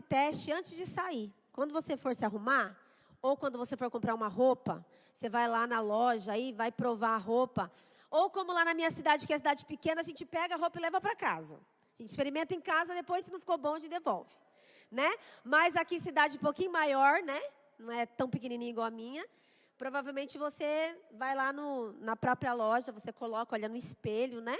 teste antes de sair. Quando você for se arrumar, ou quando você for comprar uma roupa, você vai lá na loja e vai provar a roupa. Ou como lá na minha cidade, que é cidade pequena, a gente pega a roupa e leva para casa. A gente experimenta em casa, depois se não ficou bom, a gente devolve. Né? Mas aqui cidade um pouquinho maior, né? Não é tão pequenininha igual a minha. Provavelmente você vai lá na própria loja, você coloca, olha no espelho, né?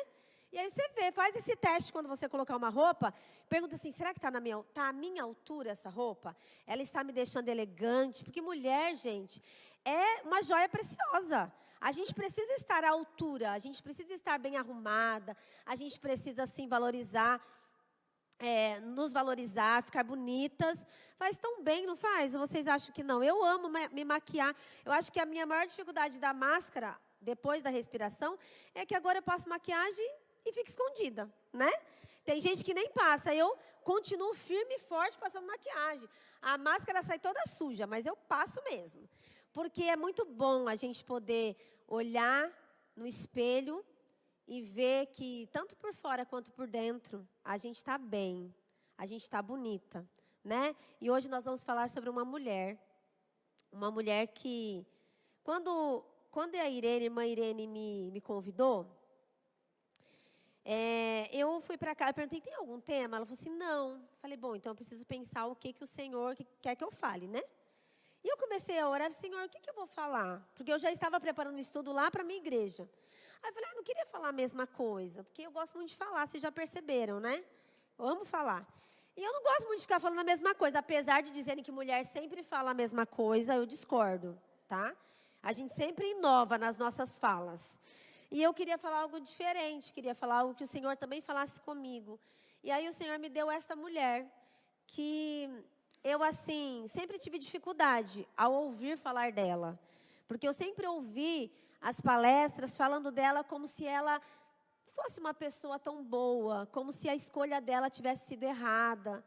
E aí você vê, faz esse teste quando você colocar uma roupa, pergunta assim, será que está à minha altura essa roupa? Ela está me deixando elegante? Porque mulher, gente, é uma joia preciosa. A gente precisa estar à altura, a gente precisa estar bem arrumada, a gente precisa, assim, valorizar, nos valorizar, ficar bonitas. Faz tão bem, não faz? Vocês acham que não? Eu amo me maquiar. Eu acho que a minha maior dificuldade da máscara, depois da respiração, é que agora eu passo maquiagem e fico escondida, né? Tem gente que nem passa, eu continuo firme e forte passando maquiagem. A máscara sai toda suja, mas eu passo mesmo. Porque é muito bom a gente poder olhar no espelho e ver que, tanto por fora quanto por dentro, a gente está bem, a gente está bonita, né? E hoje nós vamos falar sobre uma mulher que, quando a irmã Irene me convidou, eu fui para cá, eu perguntei, tem algum tema? Ela falou assim, não. Falei, bom, então eu preciso pensar o que o Senhor quer que eu fale, né? E eu comecei a orar, Senhor, o que eu vou falar? Porque eu já estava preparando um estudo lá para a minha igreja. Aí eu falei, não queria falar a mesma coisa, porque eu gosto muito de falar, vocês já perceberam, né? Eu amo falar. E eu não gosto muito de ficar falando a mesma coisa, apesar de dizerem que mulher sempre fala a mesma coisa, eu discordo, tá? A gente sempre inova nas nossas falas. E eu queria falar algo diferente, queria falar algo que o Senhor também falasse comigo. E aí o Senhor me deu esta mulher, que eu, assim, sempre tive dificuldade ao ouvir falar dela. Porque eu sempre ouvi as palestras falando dela como se ela fosse uma pessoa tão boa, como se a escolha dela tivesse sido errada.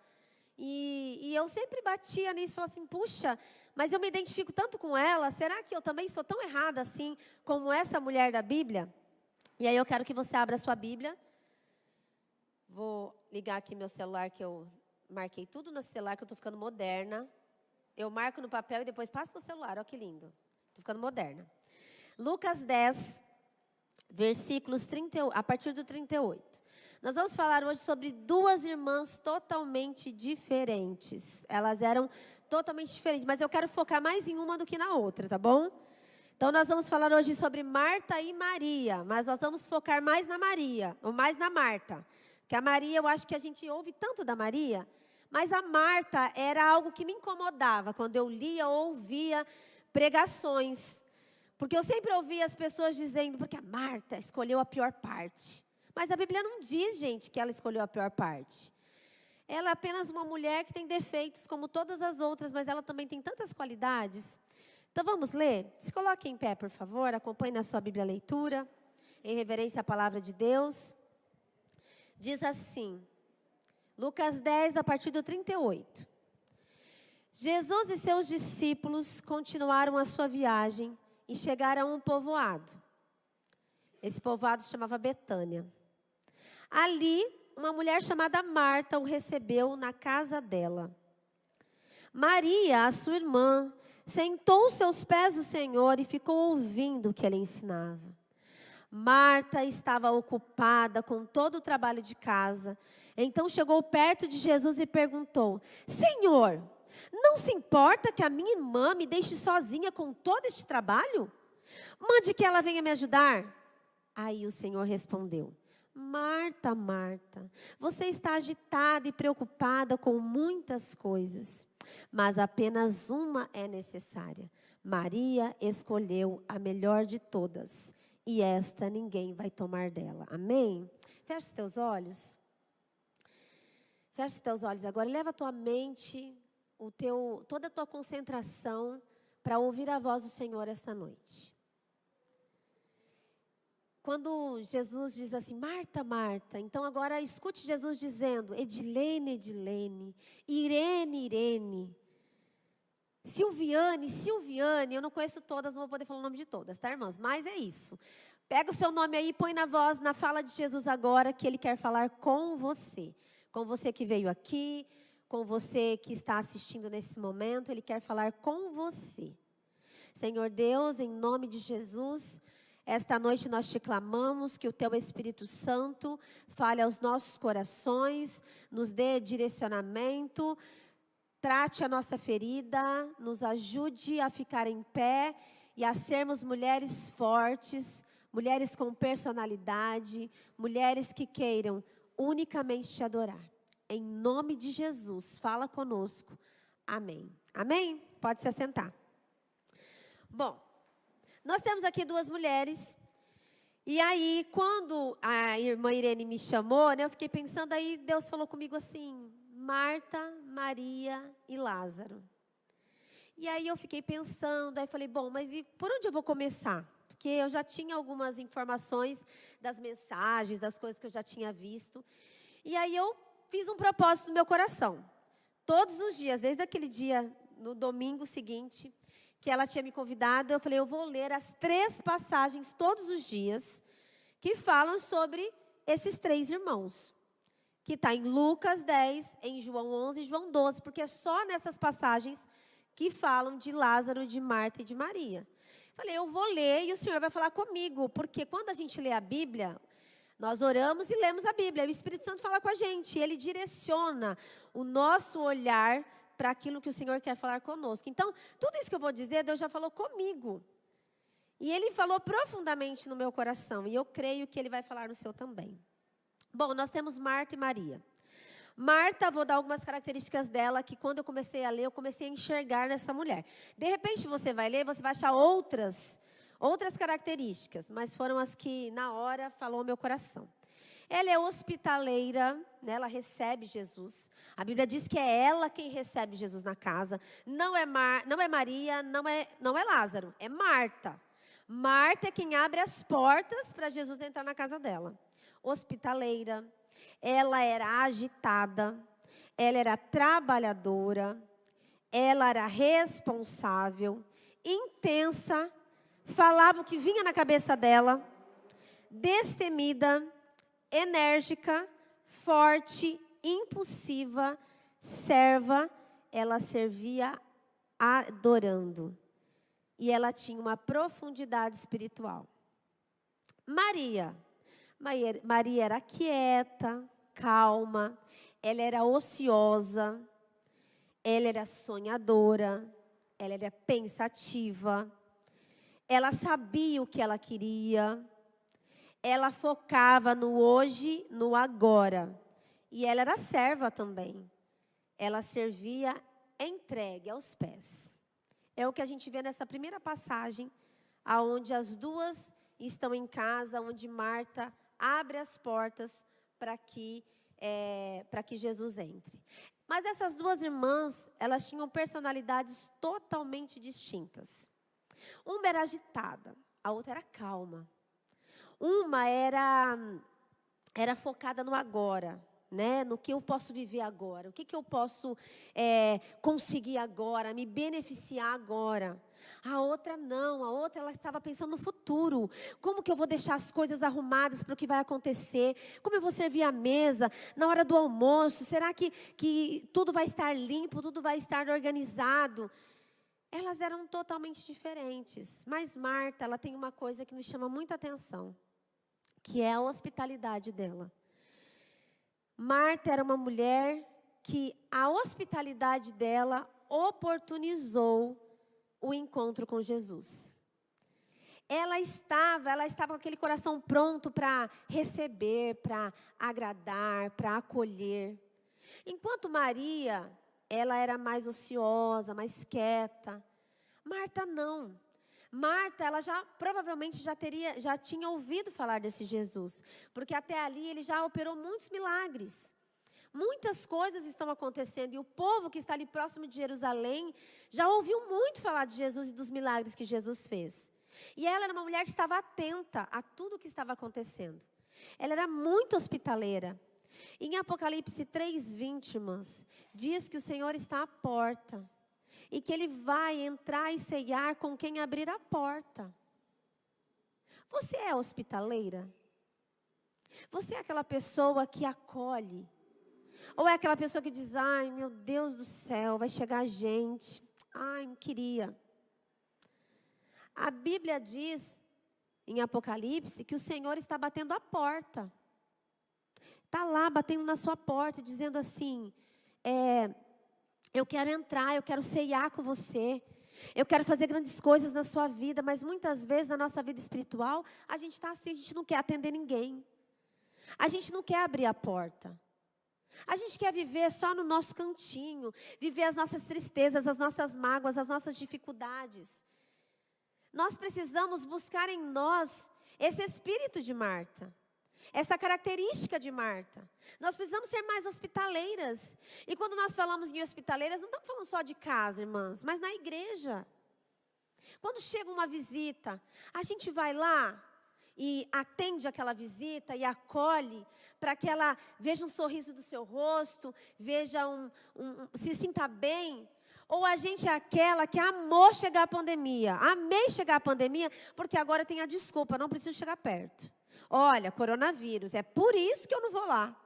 E eu sempre batia nisso, falava assim, puxa, mas eu me identifico tanto com ela, será que eu também sou tão errada assim, como essa mulher da Bíblia? E aí eu quero que você abra a sua Bíblia. Vou ligar aqui meu celular, que eu marquei tudo no celular, que eu estou ficando moderna. Eu marco no papel e depois passo para o celular, olha que lindo. Estou ficando moderna. Lucas 10, versículos 30, a partir do 38. Nós vamos falar hoje sobre duas irmãs totalmente diferentes. Elas eram totalmente diferentes, mas eu quero focar mais em uma do que na outra, tá bom? Então nós vamos falar hoje sobre Marta e Maria, mas nós vamos focar mais na Maria, ou mais na Marta. Porque a Maria, eu acho que a gente ouve tanto da Maria, mas a Marta era algo que me incomodava quando eu lia ou ouvia pregações. Porque eu sempre ouvia as pessoas dizendo, porque a Marta escolheu a pior parte. Mas a Bíblia não diz, gente, que ela escolheu a pior parte. Ela é apenas uma mulher que tem defeitos como todas as outras, mas ela também tem tantas qualidades. Então vamos ler? Se coloque em pé, por favor, acompanhe na sua Bíblia a leitura, em reverência à palavra de Deus. Diz assim, Lucas 10, a partir do 38. Jesus e seus discípulos continuaram a sua viagem e chegaram a um povoado. Esse povoado se chamava Betânia. Ali, uma mulher chamada Marta o recebeu na casa dela. Maria, a sua irmã, sentou-se aos pés do Senhor e ficou ouvindo o que ele ensinava. Marta estava ocupada com todo o trabalho de casa. Então chegou perto de Jesus e perguntou, Senhor, não se importa que a minha irmã me deixe sozinha com todo este trabalho? Mande que ela venha me ajudar. Aí o Senhor respondeu, Marta, Marta, você está agitada e preocupada com muitas coisas, mas apenas uma é necessária. Maria escolheu a melhor de todas, e esta ninguém vai tomar dela. Amém? Feche os teus olhos. Feche os teus olhos agora, leva a tua mente, toda a tua concentração para ouvir a voz do Senhor esta noite. Quando Jesus diz assim, Marta, Marta, então agora escute Jesus dizendo, Edilene, Edilene, Irene, Irene, Silviane, Silviane, eu não conheço todas, não vou poder falar o nome de todas, tá, irmãs? Mas é isso. Pega o seu nome aí, põe na voz, na fala de Jesus agora, que Ele quer falar com você que veio aqui, com você que está assistindo nesse momento, Ele quer falar com você. Senhor Deus, em nome de Jesus, esta noite nós te clamamos que o Teu Espírito Santo fale aos nossos corações, nos dê direcionamento, trate a nossa ferida, nos ajude a ficar em pé e a sermos mulheres fortes, mulheres com personalidade, mulheres que queiram unicamente te adorar. Em nome de Jesus, fala conosco. Amém. Amém? Pode se assentar. Bom, nós temos aqui duas mulheres. E aí, quando a irmã Irene me chamou, né, eu fiquei pensando, aí Deus falou comigo assim, Marta, Maria e Lázaro. E aí eu fiquei pensando, aí falei, bom, mas e por onde eu vou começar? Porque eu já tinha algumas informações das mensagens, das coisas que eu já tinha visto. E aí eu fiz um propósito no meu coração. Todos os dias, desde aquele dia, no domingo seguinte, que ela tinha me convidado, eu falei, eu vou ler as 3 passagens todos os dias, que falam sobre esses 3 irmãos. Que está em Lucas 10, em João 11 e João 12, porque é só nessas passagens que falam de Lázaro, de Marta e de Maria. Falei, eu vou ler e o Senhor vai falar comigo, porque quando a gente lê a Bíblia, nós oramos e lemos a Bíblia, o Espírito Santo fala com a gente, ele direciona o nosso olhar para aquilo que o Senhor quer falar conosco. Então, tudo isso que eu vou dizer, Deus já falou comigo. E Ele falou profundamente no meu coração, e eu creio que Ele vai falar no seu também. Bom, nós temos Marta e Maria. Marta, vou dar algumas características dela, que quando eu comecei a ler, eu comecei a enxergar nessa mulher. De repente, você vai ler, você vai achar outras características, mas foram as que, na hora, falou ao meu coração. Ela é hospitaleira, né? Ela recebe Jesus. A Bíblia diz que é ela quem recebe Jesus na casa. Não é Maria, não é Lázaro, é Marta. Marta é quem abre as portas para Jesus entrar na casa dela. Hospitaleira, ela era agitada, ela era trabalhadora, ela era responsável, intensa, falava o que vinha na cabeça dela, destemida, enérgica, forte, impulsiva, serva, ela servia adorando. E ela tinha uma profundidade espiritual. Maria era quieta, calma, ela era ociosa, ela era sonhadora, ela era pensativa, ela sabia o que ela queria, ela focava no hoje, no agora. E ela era serva também. Ela servia entregue aos pés. É o que a gente vê nessa primeira passagem, aonde as duas estão em casa, onde Marta abre as portas para que Jesus entre. Mas essas duas irmãs, elas tinham personalidades totalmente distintas. Uma era agitada, a outra era calma. Uma era focada no agora, né? No que eu posso viver agora, o que eu posso conseguir agora, me beneficiar agora. A outra não, a outra ela estava pensando no futuro. Como que eu vou deixar as coisas arrumadas para o que vai acontecer? Como eu vou servir a mesa na hora do almoço? Será que tudo vai estar limpo, tudo vai estar organizado? Elas eram totalmente diferentes. Mas Marta, ela tem uma coisa que nos chama muita atenção, que é a hospitalidade dela. Marta era uma mulher que a hospitalidade dela oportunizou o encontro com Jesus. Ela estava com aquele coração pronto para receber, para agradar, para acolher. Enquanto Maria, ela era mais ociosa, mais quieta. Marta não. Marta, ela provavelmente já tinha ouvido falar desse Jesus, porque até ali ele já operou muitos milagres. Muitas coisas estão acontecendo e o povo que está ali próximo de Jerusalém já ouviu muito falar de Jesus e dos milagres que Jesus fez. E ela era uma mulher que estava atenta a tudo o que estava acontecendo. Ela era muito hospitaleira. Em Apocalipse 3:20, irmãs, diz que o Senhor está à porta e que Ele vai entrar e ceiar com quem abrir a porta. Você é hospitaleira? Você é aquela pessoa que acolhe? Ou é aquela pessoa que diz, ai, meu Deus do céu, vai chegar gente. Ai, não queria. A Bíblia diz, em Apocalipse, que o Senhor está batendo a porta. Está lá, batendo na sua porta, dizendo assim, eu quero entrar, eu quero ceiar com você. Eu quero fazer grandes coisas na sua vida, mas muitas vezes na nossa vida espiritual, a gente está assim, a gente não quer atender ninguém. A gente não quer abrir a porta. A gente quer viver só no nosso cantinho, viver as nossas tristezas, as nossas mágoas, as nossas dificuldades. Nós precisamos buscar em nós esse espírito de Marta, essa característica de Marta. Nós precisamos ser mais hospitaleiras. E quando nós falamos em hospitaleiras, não estamos falando só de casa, irmãs, mas na igreja. Quando chega uma visita, a gente vai lá e atende aquela visita e acolhe para que ela veja um sorriso do seu rosto, veja se sinta bem. Ou a gente é aquela que amou chegar a pandemia. Amei chegar a pandemia porque agora tem a desculpa, não preciso chegar perto. Olha, coronavírus, é por isso que eu não vou lá.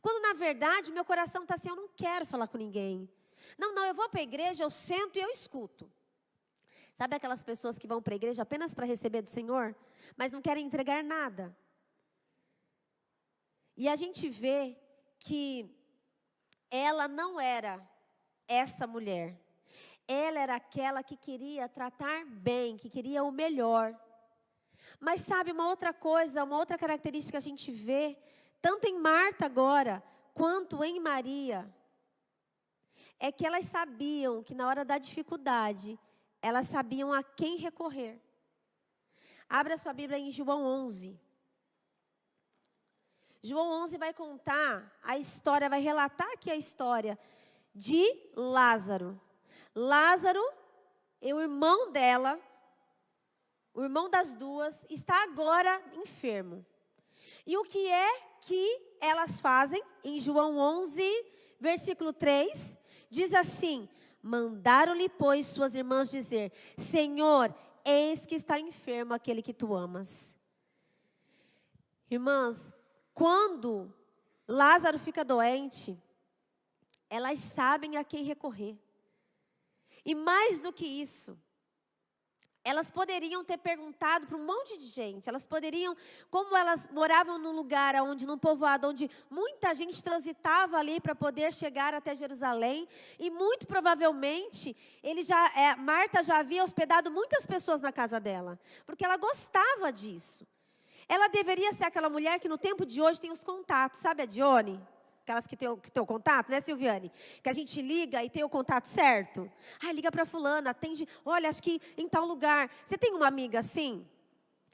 Quando na verdade meu coração está assim, eu não quero falar com ninguém. Não, eu vou para a igreja, eu sento e eu escuto. Sabe aquelas pessoas que vão para a igreja apenas para receber do Senhor, mas não querem entregar nada? E a gente vê que ela não era essa mulher. Ela era aquela que queria tratar bem, que queria o melhor. Mas sabe uma outra coisa, uma outra característica que a gente vê, tanto em Marta agora, quanto em Maria, é que elas sabiam que na hora da dificuldade, elas sabiam a quem recorrer. Abra sua Bíblia em João 11. João 11 vai contar a história, vai relatar aqui a história de Lázaro. Lázaro, o irmão dela, o irmão das duas, está agora enfermo. E o que é que elas fazem? Em João 11, versículo 3, diz assim: mandaram-lhe, pois, suas irmãs dizer: Senhor, eis que está enfermo aquele que tu amas. Irmãs, quando Lázaro fica doente, elas sabem a quem recorrer. E mais do que isso, elas poderiam ter perguntado para um monte de gente. Elas poderiam, como elas moravam num lugar num povoado onde muita gente transitava ali para poder chegar até Jerusalém, e muito provavelmente Marta já havia hospedado muitas pessoas na casa dela, porque ela gostava disso. Ela deveria ser aquela mulher que no tempo de hoje tem os contatos, sabe a Dione? Aquelas que tem o contato, né, Silviane? Que a gente liga e tem o contato certo. Liga para fulana, atende. Olha, acho que em tal lugar. Você tem uma amiga assim?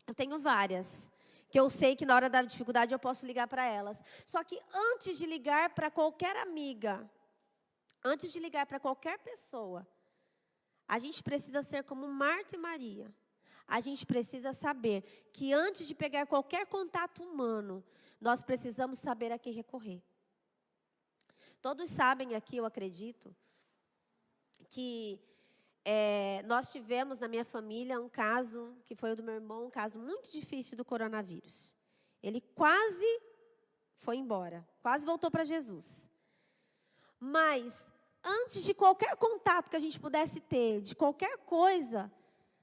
Eu tenho várias. Que eu sei que na hora da dificuldade eu posso ligar para elas. Só que antes de ligar para qualquer amiga, antes de ligar para qualquer pessoa, a gente precisa ser como Marta e Maria. A gente precisa saber que antes de pegar qualquer contato humano, nós precisamos saber a quem recorrer. Todos sabem aqui, eu acredito, que nós tivemos na minha família um caso, que foi o do meu irmão, um caso muito difícil do coronavírus. Ele quase foi embora, quase voltou para Jesus. Mas, antes de qualquer contato que a gente pudesse ter, de qualquer coisa,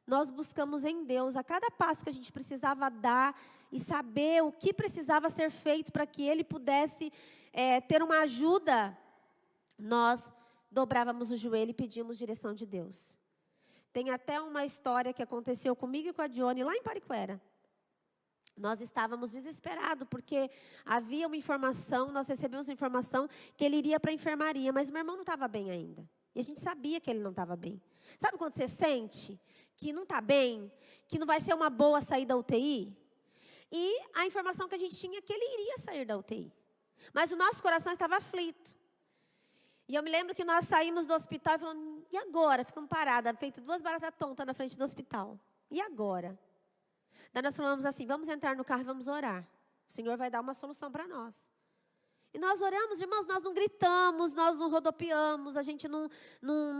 nós buscamos em Deus a cada passo que a gente precisava dar e saber o que precisava ser feito para que Ele pudesse ter uma ajuda. Nós dobrávamos o joelho e pedíamos direção de Deus. Tem até uma história que aconteceu comigo e com a Dione lá em Pariquera. Nós estávamos desesperados porque havia uma informação, nós recebemos uma informação que ele iria para a enfermaria, mas o meu irmão não estava bem ainda. E a gente sabia que ele não estava bem. Sabe quando você sente que não está bem, que não vai ser uma boa sair da UTI? E a informação que a gente tinha é que ele iria sair da UTI. Mas o nosso coração estava aflito. E eu me lembro que nós saímos do hospital e falamos, e agora? Ficamos paradas, feito 2 baratas tontas na frente do hospital. E agora? Daí nós falamos assim, vamos entrar no carro e vamos orar. O Senhor vai dar uma solução para nós. E nós oramos, irmãos, nós não gritamos, nós não rodopiamos, a gente não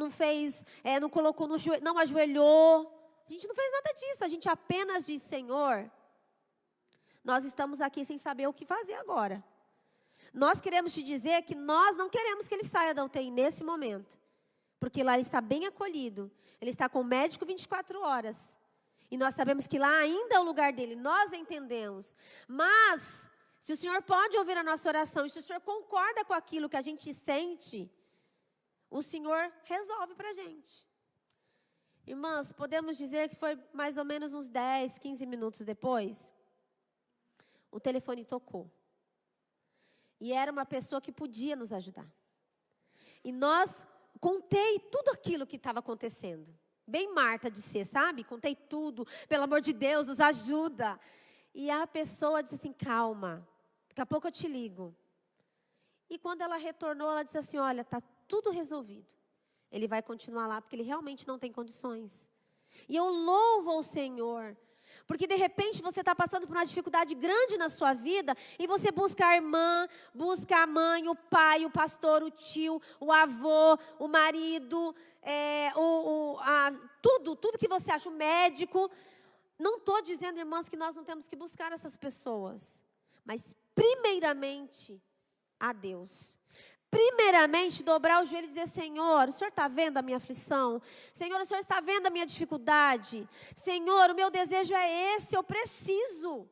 fez, não colocou no joelho, não ajoelhou. A gente não fez nada disso, a gente apenas disse, Senhor, nós estamos aqui sem saber o que fazer agora. Nós queremos te dizer que nós não queremos que ele saia da UTI nesse momento. Porque lá ele está bem acolhido. Ele está com o médico 24 horas. E nós sabemos que lá ainda é o lugar dele. Nós entendemos. Mas, se o Senhor pode ouvir a nossa oração, e se o Senhor concorda com aquilo que a gente sente, o Senhor resolve para a gente. Irmãs, podemos dizer que foi mais ou menos uns 10, 15 minutos depois, o telefone tocou. E era uma pessoa que podia nos ajudar. E contei tudo aquilo que estava acontecendo. Bem Marta de ser, sabe? Contei tudo. Pelo amor de Deus, nos ajuda. E a pessoa disse assim, calma. Daqui a pouco eu te ligo. E quando ela retornou, ela disse assim, olha, está tudo resolvido. Ele vai continuar lá porque ele realmente não tem condições. E eu louvo ao Senhor. Porque de repente você está passando por uma dificuldade grande na sua vida e você busca a irmã, busca a mãe, o pai, o pastor, o tio, o avô, o marido, tudo que você acha, o médico. Não estou dizendo, irmãs, que nós não temos que buscar essas pessoas. Mas primeiramente a Deus. Primeiramente, dobrar o joelho e dizer, Senhor, o Senhor está vendo a minha aflição? Senhor, o Senhor está vendo a minha dificuldade? Senhor, o meu desejo é esse, eu preciso.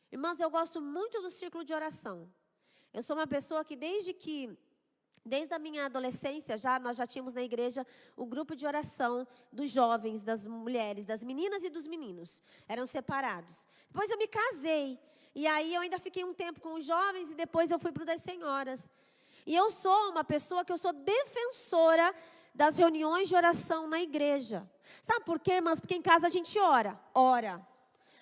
Irmãs, eu gosto muito do círculo de oração. Eu sou uma pessoa que desde a minha adolescência, nós já tínhamos na igreja o grupo de oração dos jovens, das mulheres, das meninas e dos meninos. Eram separados. Depois eu me casei. E aí eu ainda fiquei um tempo com os jovens e depois eu fui para o das senhoras. E eu sou uma pessoa que eu sou defensora das reuniões de oração na igreja. Sabe por quê, irmãs? Porque em casa a gente ora.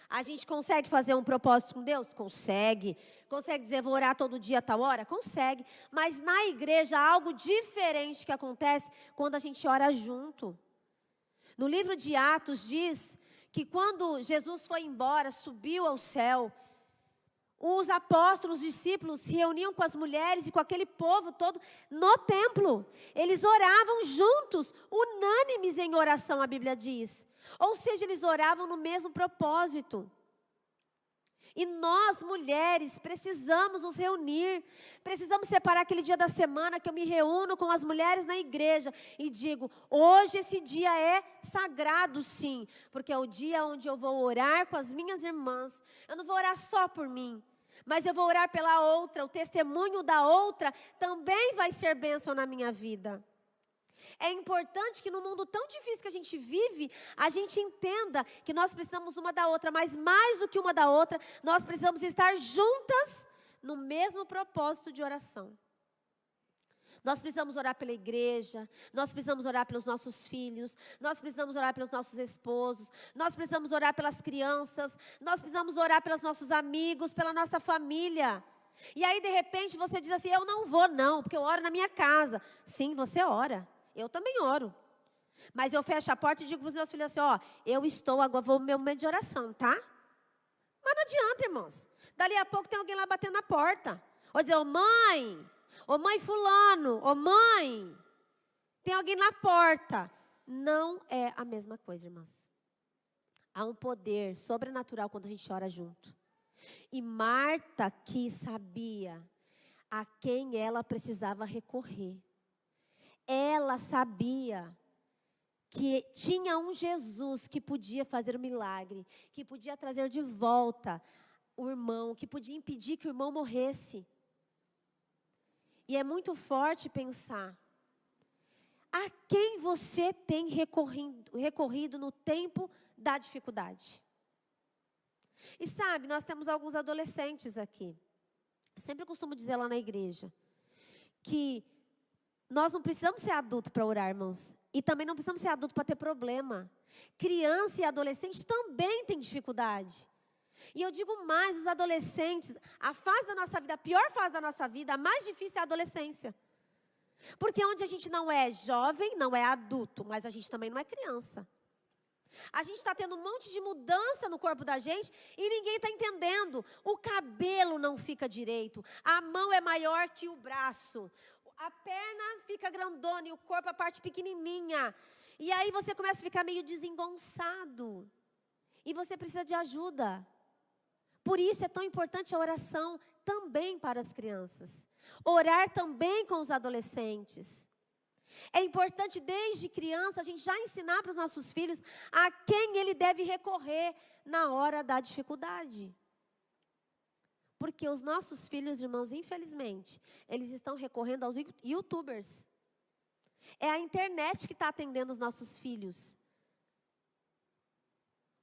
A gente consegue fazer um propósito com Deus? Consegue. Consegue dizer, vou orar todo dia a tal hora? Consegue. Mas na igreja há algo diferente que acontece quando a gente ora junto. No livro de Atos diz que quando Jesus foi embora, subiu ao céu, os apóstolos, os discípulos se reuniam com as mulheres e com aquele povo todo no templo. Eles oravam juntos, unânimes em oração, a Bíblia diz. Ou seja, eles oravam no mesmo propósito. E nós, mulheres, precisamos nos reunir. Precisamos separar aquele dia da semana que eu me reúno com as mulheres na igreja e digo, hoje esse dia é sagrado sim, porque é o dia onde eu vou orar com as minhas irmãs. Eu não vou orar só por mim, mas eu vou orar pela outra. O testemunho da outra também vai ser bênção na minha vida. É importante que no mundo tão difícil que a gente vive, a gente entenda que nós precisamos uma da outra, mas mais do que uma da outra, nós precisamos estar juntas no mesmo propósito de oração. Nós precisamos orar pela igreja, nós precisamos orar pelos nossos filhos, nós precisamos orar pelos nossos esposos, nós precisamos orar pelas crianças, nós precisamos orar pelos nossos amigos, pela nossa família. E aí de repente você diz assim, eu não vou não, porque eu oro na minha casa. Sim, você ora, eu também oro. Mas eu fecho a porta e digo para os meus filhos assim, eu estou, agora vou no meu momento de oração, tá? Mas não adianta, irmãos. Dali a pouco tem alguém lá batendo na porta. Ou dizer, ô mãe fulano, ô mãe, tem alguém na porta. Não é a mesma coisa, irmãs. Há um poder sobrenatural quando a gente ora junto. E Marta que sabia a quem ela precisava recorrer. Ela sabia que tinha um Jesus que podia fazer um milagre, que podia trazer de volta o irmão, que podia impedir que o irmão morresse. E é muito forte pensar, a quem você tem recorrido no tempo da dificuldade? E sabe, nós temos alguns adolescentes aqui. Eu sempre costumo dizer lá na igreja, que nós não precisamos ser adultos para orar, irmãos. E também não precisamos ser adultos para ter problema. Criança e adolescente também têm dificuldade. E eu digo mais, os adolescentes, a fase da nossa vida, a pior fase da nossa vida, a mais difícil é a adolescência. Porque onde a gente não é jovem, não é adulto, mas a gente também não é criança. A gente está tendo um monte de mudança no corpo da gente e ninguém está entendendo. O cabelo não fica direito, a mão é maior que o braço, a perna fica grandona e o corpo, a parte pequenininha. E aí você começa a ficar meio desengonçado. E você precisa de ajuda. Por isso é tão importante a oração também para as crianças. Orar também com os adolescentes. É importante desde criança a gente já ensinar para os nossos filhos a quem ele deve recorrer na hora da dificuldade. Porque os nossos filhos, irmãos, infelizmente, eles estão recorrendo aos YouTubers. É a internet que está atendendo os nossos filhos.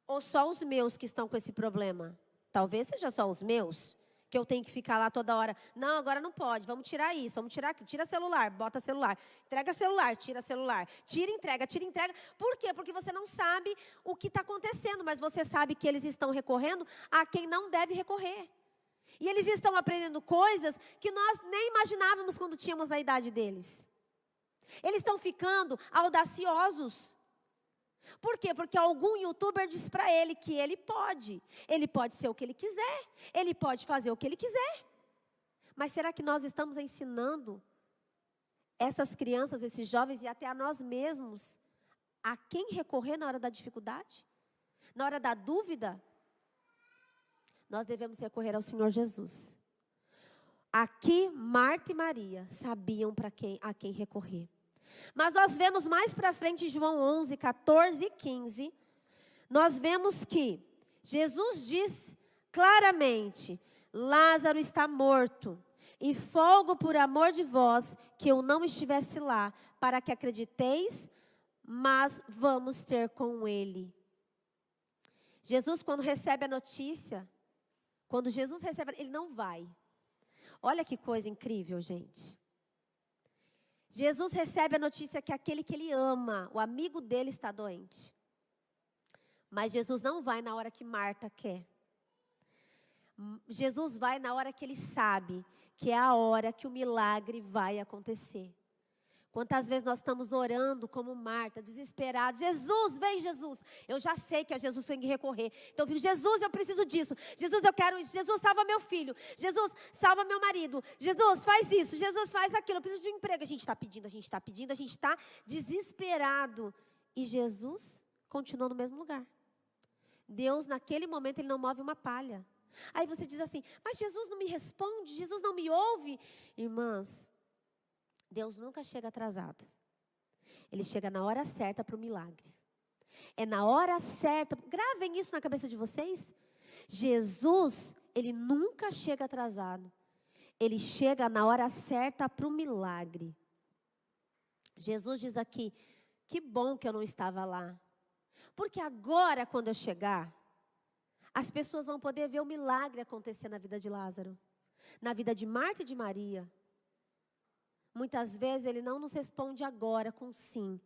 Ou só os meus que estão com esse problema? Talvez seja só os meus, que eu tenho que ficar lá toda hora. Não, agora não pode, vamos tirar isso, vamos tirar aqui. Tira celular, bota celular. Entrega celular, tira celular. Tira, entrega, tira, entrega. Por quê? Porque você não sabe o que está acontecendo, mas você sabe que eles estão recorrendo a quem não deve recorrer. E eles estão aprendendo coisas que nós nem imaginávamos quando tínhamos na idade deles. Eles estão ficando audaciosos. Por quê? Porque algum youtuber diz para ele que ele pode. Ele pode ser o que ele quiser. Ele pode fazer o que ele quiser. Mas será que nós estamos ensinando essas crianças, esses jovens e até a nós mesmos a quem recorrer na hora da dificuldade? Na hora da dúvida? Nós devemos recorrer ao Senhor Jesus. Aqui, Marta e Maria sabiam a quem recorrer. Mas nós vemos mais para frente, em João 11, 14 e 15, nós vemos que Jesus diz claramente: Lázaro está morto, e folgo por amor de vós que eu não estivesse lá, para que acrediteis, mas vamos ter com ele. Jesus, quando recebe a notícia, ele não vai. Olha que coisa incrível, gente. Jesus recebe a notícia que aquele que ele ama, o amigo dele, está doente. Mas Jesus não vai na hora que Marta quer. Jesus vai na hora que ele sabe que é a hora que o milagre vai acontecer. Quantas vezes nós estamos orando como Marta, desesperados. Jesus, vem Jesus. Eu já sei que é Jesus que tem que recorrer. Então eu fico: Jesus, eu preciso disso. Jesus, eu quero isso. Jesus, salva meu filho. Jesus, salva meu marido. Jesus, faz isso. Jesus, faz aquilo. Eu preciso de um emprego. A gente está pedindo, a gente está pedindo, a gente está desesperado. E Jesus continua no mesmo lugar. Deus, naquele momento, ele não move uma palha. Aí você diz assim: mas Jesus não me responde, Jesus não me ouve. Irmãs, Deus nunca chega atrasado. Ele chega na hora certa para o milagre. É na hora certa. Gravem isso na cabeça de vocês. Jesus, ele nunca chega atrasado. Ele chega na hora certa para o milagre. Jesus diz aqui: que bom que eu não estava lá. Porque agora, quando eu chegar, as pessoas vão poder ver o milagre acontecer na vida de Lázaro, na vida de Marta e de Maria. Muitas vezes ele não nos responde agora com sim,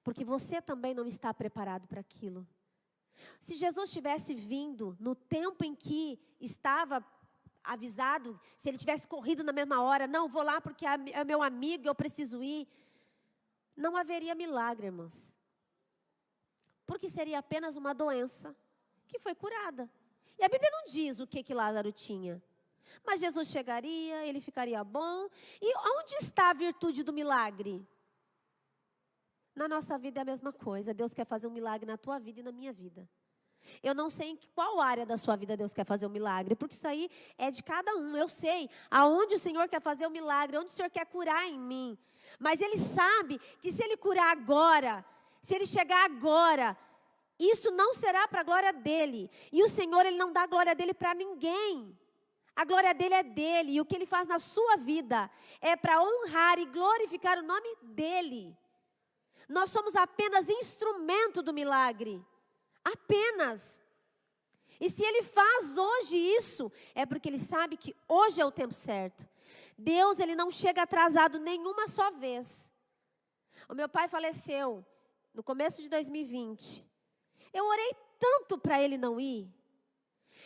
porque você também não está preparado para aquilo. Se Jesus tivesse vindo no tempo em que estava avisado, se ele tivesse corrido na mesma hora: não, vou lá porque é meu amigo, eu preciso ir, não haveria milagre, irmãos. Porque seria apenas uma doença que foi curada. E a Bíblia não diz o que Lázaro tinha. Mas Jesus chegaria, ele ficaria bom. E onde está a virtude do milagre? Na nossa vida é a mesma coisa. Deus quer fazer um milagre na tua vida e na minha vida. Eu não sei em qual área da sua vida Deus quer fazer um milagre, porque isso aí é de cada um. Eu sei aonde o Senhor quer fazer o milagre, onde o Senhor quer curar em mim. Mas Ele sabe que se Ele curar agora, se Ele chegar agora, isso não será para a glória dEle. E o Senhor, Ele não dá a glória dEle para ninguém. A glória dEle é dEle. E o que Ele faz na sua vida é para honrar e glorificar o nome dEle. Nós somos apenas instrumento do milagre. Apenas. E se Ele faz hoje isso, é porque Ele sabe que hoje é o tempo certo. Deus, Ele não chega atrasado nenhuma só vez. O meu pai faleceu no começo de 2020. Eu orei tanto para ele não ir.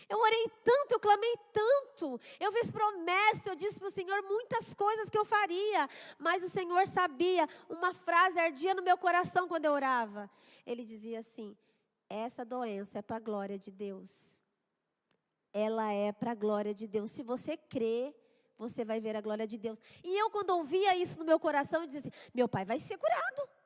Eu orei tanto, eu clamei tanto. Eu fiz promessa, eu disse para o Senhor muitas coisas que eu faria. Mas o Senhor sabia, uma frase ardia no meu coração quando eu orava. Ele dizia assim: essa doença é para a glória de Deus. Ela é para a glória de Deus. Se você crê, você vai ver a glória de Deus. E eu, quando ouvia isso no meu coração, eu dizia assim: meu pai vai ser curado.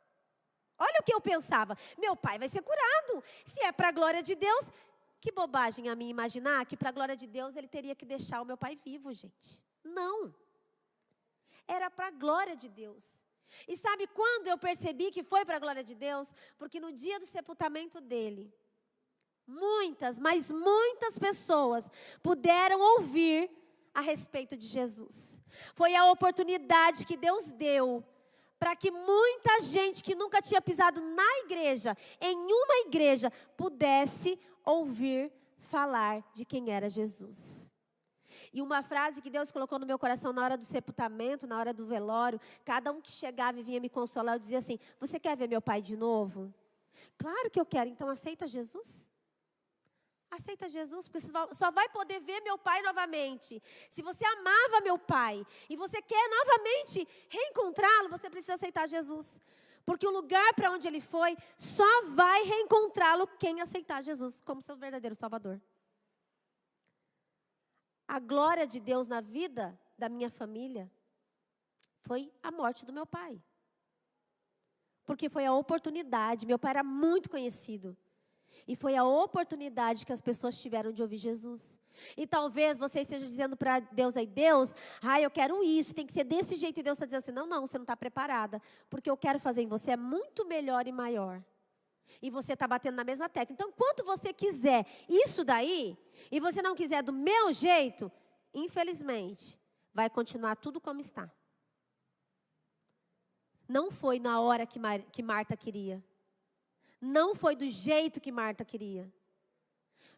Olha o que eu pensava: meu pai vai ser curado. Se é para a glória de Deus, Que bobagem a mim imaginar que para a glória de Deus ele teria que deixar o meu pai vivo, gente. Não. Era para a glória de Deus. E sabe quando eu percebi que foi para a glória de Deus? Porque no dia do sepultamento dele, muitas, mas muitas pessoas puderam ouvir a respeito de Jesus. Foi a oportunidade que Deus deu para que muita gente que nunca tinha pisado na igreja, em uma igreja, pudesse ouvir falar de quem era Jesus. E uma frase que Deus colocou no meu coração na hora do sepultamento, na hora do velório, cada um que chegava e vinha me consolar, eu dizia assim: você quer ver meu pai de novo? Claro que eu quero, então aceita Jesus. Aceita Jesus, porque você só vai poder ver meu pai novamente. Se você amava meu pai e você quer novamente reencontrá-lo, você precisa aceitar Jesus. Porque o lugar para onde ele foi, só vai reencontrá-lo quem aceitar Jesus como seu verdadeiro Salvador. A glória de Deus na vida da minha família foi a morte do meu pai. Porque foi a oportunidade, meu pai era muito conhecido. E foi a oportunidade que as pessoas tiveram de ouvir Jesus. E talvez você esteja dizendo para Deus aí: Deus, eu quero isso, tem que ser desse jeito. E Deus está dizendo assim: não, você não está preparada. Porque eu quero fazer em você é muito melhor e maior. E você está batendo na mesma tecla. Então, quanto você quiser isso daí, e você não quiser do meu jeito, infelizmente, vai continuar tudo como está. Não foi na hora que Marta queria. Não foi do jeito que Marta queria.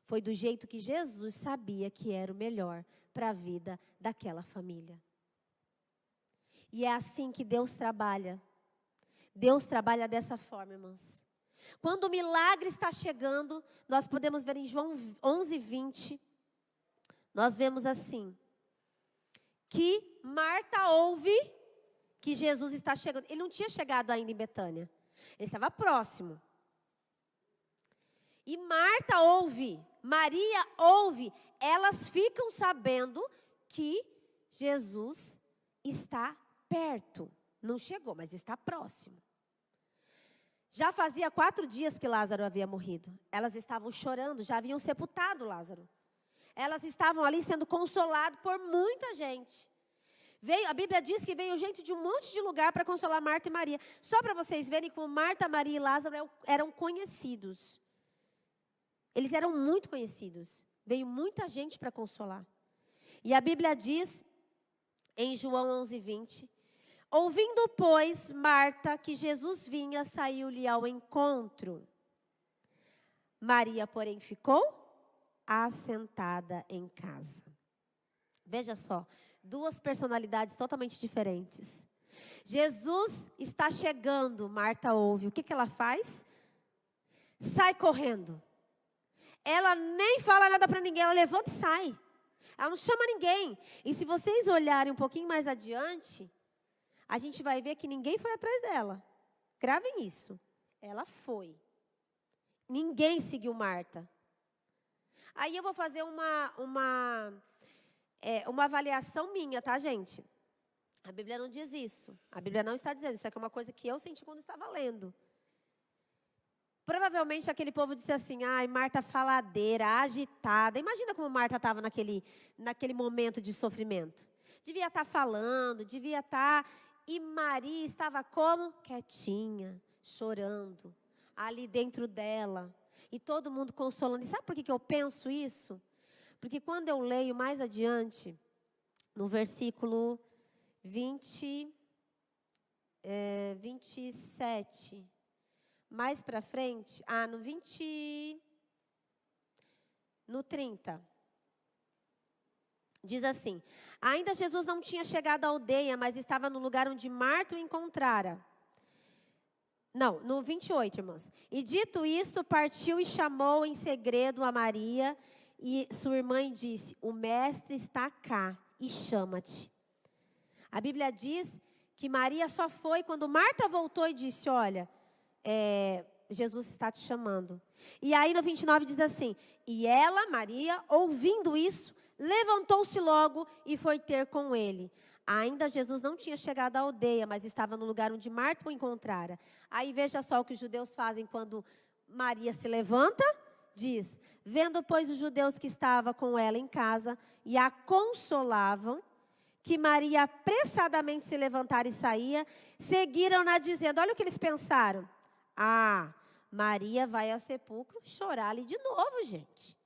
Foi do jeito que Jesus sabia que era o melhor para a vida daquela família. E é assim que Deus trabalha. Deus trabalha dessa forma, irmãos. Quando o milagre está chegando, nós podemos ver em João 11:20, nós vemos assim, que Marta ouve que Jesus está chegando. Ele não tinha chegado ainda em Betânia. Ele estava próximo. E Marta ouve, Maria ouve, elas ficam sabendo que Jesus está perto. Não chegou, mas está próximo. Já fazia 4 dias que Lázaro havia morrido. Elas estavam chorando, já haviam sepultado Lázaro. Elas estavam ali sendo consoladas por muita gente. A Bíblia diz que veio gente de um monte de lugar para consolar Marta e Maria. Só para vocês verem como Marta, Maria e Lázaro eram conhecidos. Eles eram muito conhecidos. Veio muita gente para consolar. E a Bíblia diz, em João 11:20, ouvindo, pois, Marta que Jesus vinha, saiu-lhe ao encontro. Maria, porém, ficou assentada em casa. Veja só, 2 personalidades totalmente diferentes. Jesus está chegando, Marta ouve. O que ela faz? Sai correndo. Ela nem fala nada para ninguém, ela levanta e sai. Ela não chama ninguém. E se vocês olharem um pouquinho mais adiante, a gente vai ver que ninguém foi atrás dela. Gravem isso. Ela foi. Ninguém seguiu Marta. Aí eu vou fazer uma avaliação minha, tá, gente? A Bíblia não diz isso. A Bíblia não está dizendo. Isso aqui é uma coisa que eu senti quando estava lendo. Provavelmente aquele povo disse assim: ai, Marta faladeira, agitada. Imagina como Marta estava naquele momento de sofrimento. Devia estar falando, devia estar... E Maria estava como? Quietinha, chorando, ali dentro dela. E todo mundo consolando. E sabe por que eu penso isso? Porque quando eu leio mais adiante, no versículo 27... mais para frente, no 30, diz assim: ainda Jesus não tinha chegado à aldeia, mas estava no lugar onde Marta o encontrara. Não, no 28, irmãs. E dito isto, partiu e chamou em segredo a Maria e sua irmã e disse: o mestre está cá e chama-te. A Bíblia diz que Maria só foi quando Marta voltou e disse: olha, Jesus está te chamando. E aí no 29 diz assim: e ela, Maria, ouvindo isso, levantou-se logo e foi ter com ele. Ainda Jesus não tinha chegado à aldeia, mas estava no lugar onde Marta o encontrara. Aí veja só o que os judeus fazem quando Maria se levanta. diz: vendo, pois, os judeus que estavam com ela em casa e a consolavam, que Maria apressadamente se levantara e saía, seguiram-na dizendo, olha o que eles pensaram. Ah, Maria vai ao sepulcro chorar ali de novo, gente.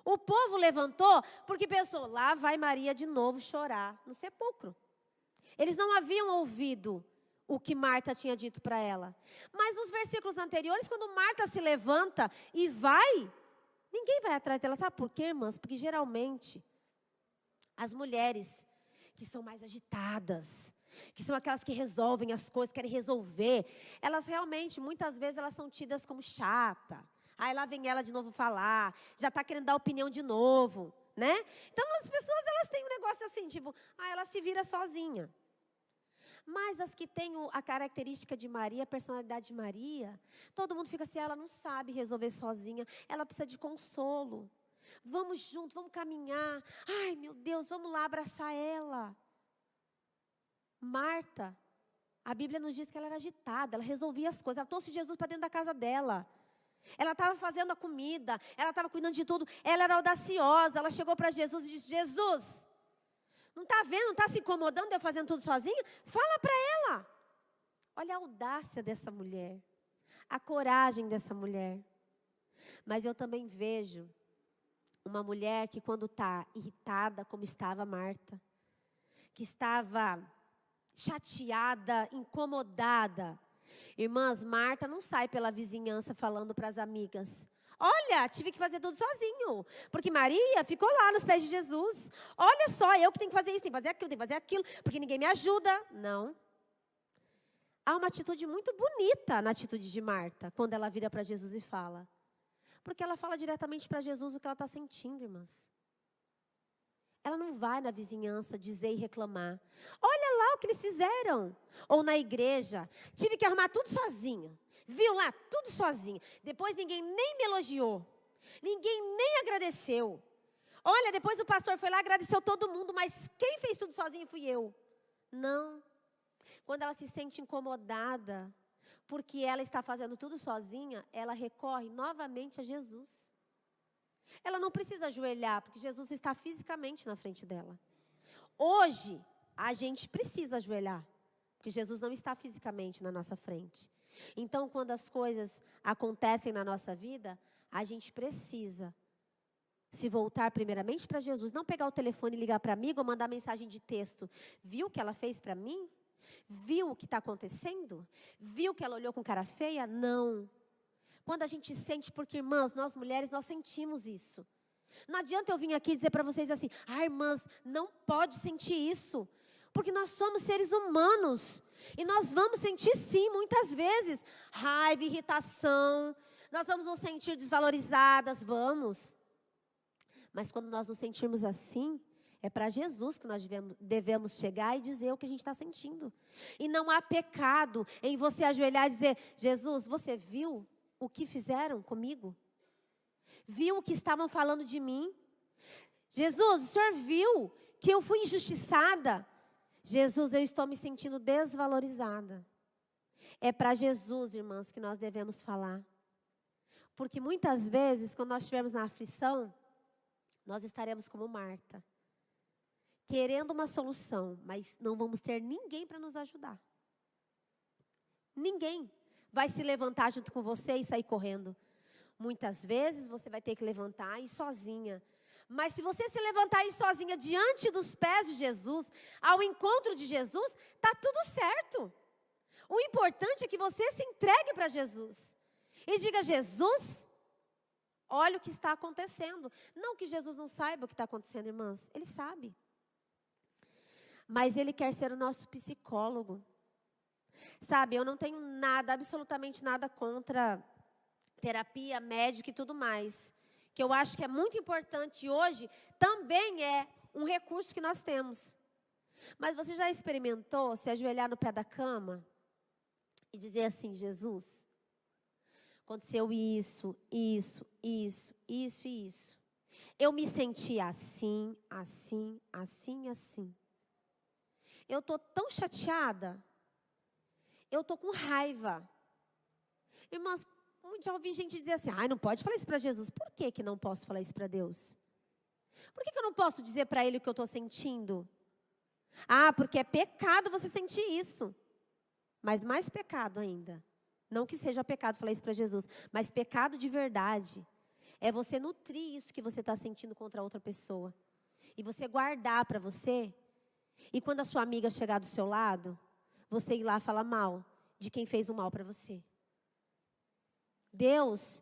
O povo levantou porque pensou, lá vai Maria de novo chorar no sepulcro. Eles não haviam ouvido o que Marta tinha dito para ela. Mas nos versículos anteriores, quando Marta se levanta e vai, ninguém vai atrás dela. Sabe por quê, irmãs? Porque geralmente as mulheres que são mais agitadas, que são aquelas que resolvem as coisas, querem resolver, elas realmente, muitas vezes, elas são tidas como chata. Aí lá vem ela de novo falar, já está querendo dar opinião de novo, né? Então as pessoas, elas têm um negócio assim, tipo, ela se vira sozinha. Mas as que têm a característica de Maria, a personalidade de Maria, todo mundo fica assim, ela não sabe resolver sozinha, ela precisa de consolo. Vamos juntos, vamos caminhar. Ai, meu Deus, vamos lá abraçar ela. Marta, a Bíblia nos diz que ela era agitada, ela resolvia as coisas, ela trouxe Jesus para dentro da casa dela. Ela estava fazendo a comida, ela estava cuidando de tudo, ela era audaciosa, ela chegou para Jesus e disse, Jesus, não está vendo, não está se incomodando, eu fazendo tudo sozinha? Fala para ela. Olha a audácia dessa mulher, a coragem dessa mulher. Mas eu também vejo uma mulher que quando está irritada, como estava Marta, que estava chateada, incomodada. Irmãs, Marta não sai pela vizinhança falando para as amigas, olha, tive que fazer tudo sozinho, porque Maria ficou lá nos pés de Jesus. Olha só, eu que tenho que fazer isso, tenho que fazer aquilo, porque ninguém me ajuda. Não. Há uma atitude muito bonita na atitude de Marta, quando ela vira para Jesus e fala. Porque ela fala diretamente para Jesus o que ela está sentindo, irmãs. Ela não vai na vizinhança dizer e reclamar. Olha lá o que eles fizeram. Ou na igreja, tive que arrumar tudo sozinha. Viu lá, tudo sozinha. Depois ninguém nem me elogiou. Ninguém nem agradeceu. Olha, depois o pastor foi lá, agradeceu todo mundo, mas quem fez tudo sozinho fui eu. Não. Quando ela se sente incomodada, porque ela está fazendo tudo sozinha, ela recorre novamente a Jesus. Ela não precisa ajoelhar, porque Jesus está fisicamente na frente dela. Hoje, a gente precisa ajoelhar, porque Jesus não está fisicamente na nossa frente. Então, quando as coisas acontecem na nossa vida, a gente precisa se voltar primeiramente para Jesus. Não pegar o telefone e ligar para amigo ou mandar mensagem de texto. Viu o que ela fez para mim? Viu o que está acontecendo? Viu que ela olhou com cara feia? Não. Quando a gente sente, porque irmãs, nós mulheres, nós sentimos isso. Não adianta eu vir aqui dizer para vocês assim, irmãs, não pode sentir isso. Porque nós somos seres humanos. E nós vamos sentir sim, muitas vezes, raiva, irritação. Nós vamos nos sentir desvalorizadas, vamos. Mas quando nós nos sentirmos assim, é para Jesus que nós devemos chegar e dizer o que a gente está sentindo. E não há pecado em você ajoelhar e dizer, Jesus, você viu o que fizeram comigo? Viu o que estavam falando de mim? Jesus, o Senhor viu que eu fui injustiçada? Jesus, eu estou me sentindo desvalorizada. É para Jesus, irmãs, que nós devemos falar. Porque muitas vezes, quando nós estivermos na aflição, nós estaremos como Marta, querendo uma solução, mas não vamos ter ninguém para nos ajudar. Ninguém vai se levantar junto com você e sair correndo. Muitas vezes você vai ter que levantar e ir sozinha. Mas se você se levantar e ir sozinha diante dos pés de Jesus, ao encontro de Jesus, está tudo certo. O importante é que você se entregue para Jesus. E diga, Jesus, olha o que está acontecendo. Não que Jesus não saiba o que está acontecendo, irmãs. Ele sabe. Mas Ele quer ser o nosso psicólogo. Sabe, eu não tenho nada, absolutamente nada contra terapia, médico e tudo mais. Que eu acho que é muito importante hoje, também é um recurso que nós temos. Mas você já experimentou se ajoelhar no pé da cama e dizer assim, Jesus, aconteceu isso, isso, isso, isso e isso. Eu me senti assim, assim, assim, assim. Eu estou tão chateada. Eu estou com raiva. Irmãs, já ouvi gente dizer assim, não pode falar isso para Jesus. Por que não posso falar isso para Deus? Por que eu não posso dizer para Ele o que eu estou sentindo? Porque é pecado você sentir isso. Mas mais pecado ainda. Não que seja pecado falar isso para Jesus, mas pecado de verdade é você nutrir isso que você está sentindo contra outra pessoa. E você guardar para você. E quando a sua amiga chegar do seu lado, você ir lá falar mal de quem fez o mal para você. Deus,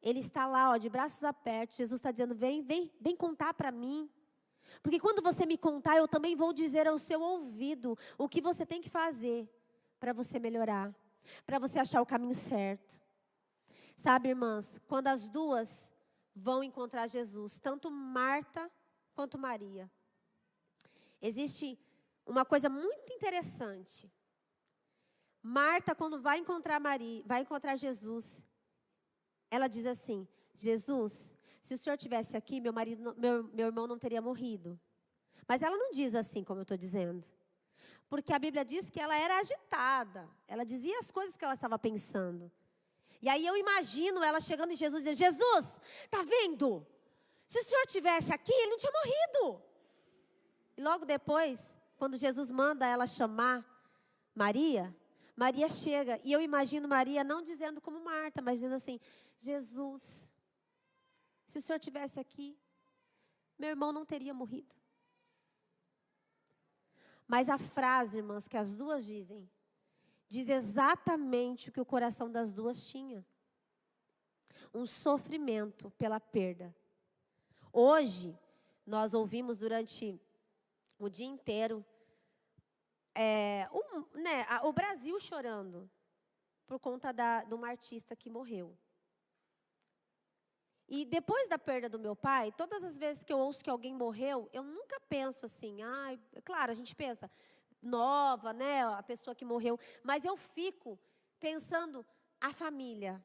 Ele está lá, de braços abertos. Jesus está dizendo, vem contar para mim. Porque quando você me contar, eu também vou dizer ao seu ouvido o que você tem que fazer para você melhorar. Para você achar o caminho certo. Sabe, irmãs, quando as duas vão encontrar Jesus, tanto Marta quanto Maria, existe uma coisa muito interessante. Marta, quando vai encontrar Jesus, ela diz assim, Jesus, se o Senhor estivesse aqui, meu irmão não teria morrido. Mas ela não diz assim como eu estou dizendo. Porque a Bíblia diz que ela era agitada. Ela dizia as coisas que ela estava pensando. E aí eu imagino ela chegando em Jesus e dizendo, Jesus, está vendo? Se o Senhor estivesse aqui, ele não tinha morrido. E logo depois, quando Jesus manda ela chamar Maria chega. E eu imagino Maria não dizendo como Marta, mas dizendo assim, Jesus, se o Senhor estivesse aqui, meu irmão não teria morrido. Mas a frase, irmãs, que as duas dizem, diz exatamente o que o coração das duas tinha. Um sofrimento pela perda. Hoje, nós ouvimos durante o dia inteiro, o Brasil chorando, por conta de uma artista que morreu. E depois da perda do meu pai, todas as vezes que eu ouço que alguém morreu, eu nunca penso assim, claro, a gente pensa, nova, né, a pessoa que morreu, mas eu fico pensando, a família,